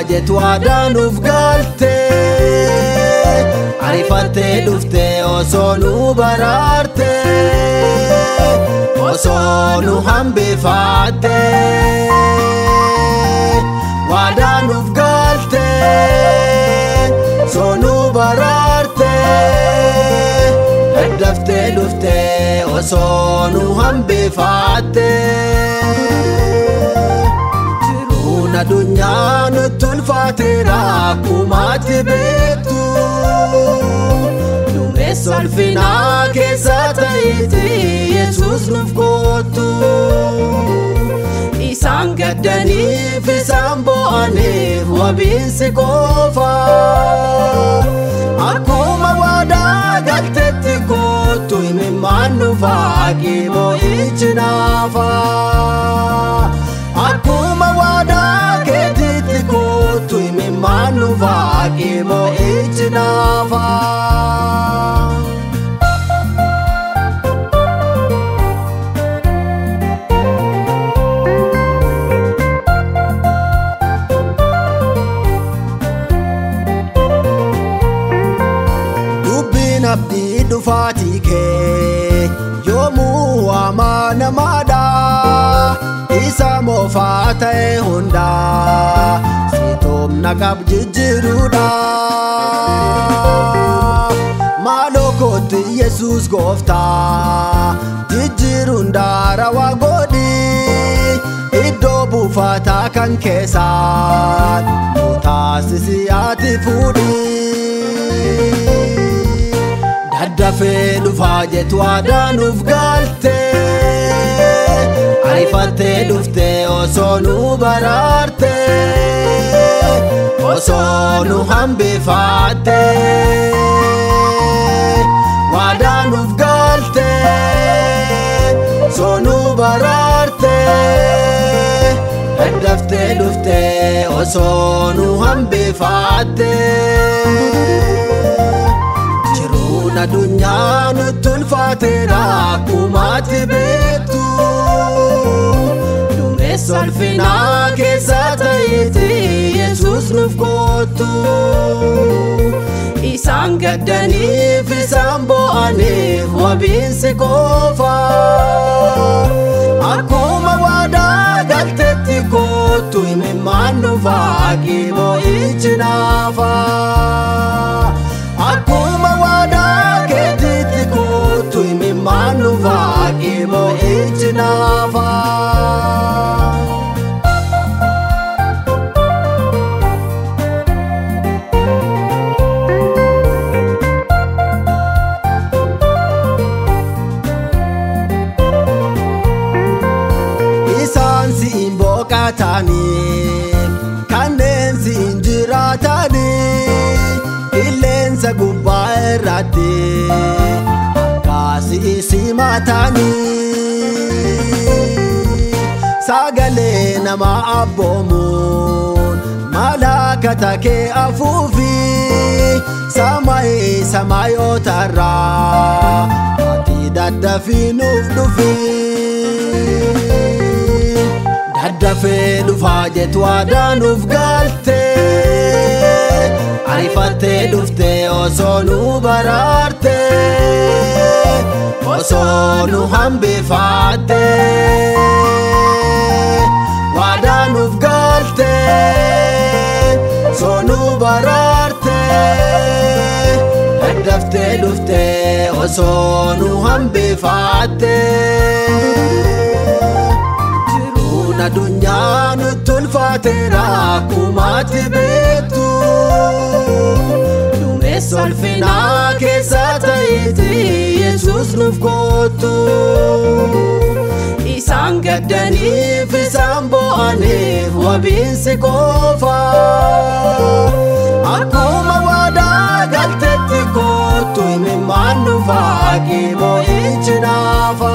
jetu adanuuf galte arifattee dhufte osoo nu baraarte osoo nu hambifatte wadanuuf galte osoo nu baraarte daddaftee dhufte osoo nu hambifatte jiruun addunyaa nutti ulfaateera akkumatti beektu solfinaa keessa ta'eeti Yesuus nuuf kootu isaan gaddaniif isaan boo'aniif wabiinsi qofa akkuma waadaa galtetti kootu imimmaan dhufaa boo'ichi naafa akkuma waadaa keetitti kootu imimmaan dhufaa boo'ichi naafa. Abdii dhufaatii kee yoomuu amaana maadhaa isa moofaa ta'e hundaa siitoomna qab jijjiiruudha maaloo kootti Yesuus gooftaa jijjiiruun daarawaa godhi iddoo buufataa kan keessaan nu taasisi ati fuudhi. Daddafee dhufaa jetu adanuuf galte arifattee dhufte osoo nu baraarte osoo nu hambifatte wadanuuf galte osoo nu baraarte daddaftee dhufte osoo nu hambifatte addunyaa nutti ulfaateera akkumatti beektu solfinaa keessa ta'eeti Yesuus nuuf kootu isaan gaddaniif isaan boo'aniif wabiinsi qofa akkuma waadaa galtetti kootu imimmaan dhufaa boo'ichi naafa akkuma waadaa keetitti kootu imimmaan dhufaa boo'ichi naafa. Isaan siin booqatanii kanneen siin jiraatanii qilleensa gubbaa irratti akkaasi isi matanii sagalee nama abboomuun malaakata kee afuufi samaayotarraa ati daddafii nuuf dhufi. Daddafee dhufaa jetu adanuuf galte arifattee dhufte osoo nu baraarte osoo nu hambifatte wadanuuf galte osoo nu baraarte daddaftee dhufte osoo nu hambifatte addunyaa nutti ulfaateera akkumatti beektu solfinaa keessa ta'eeti Yesuus nuuf kootu isaan gaddaniif isaan boo'aniif wabiinsi qofa akkuma waadaa galtetti kootu imimmaan dhufaa boo'ichi naafa.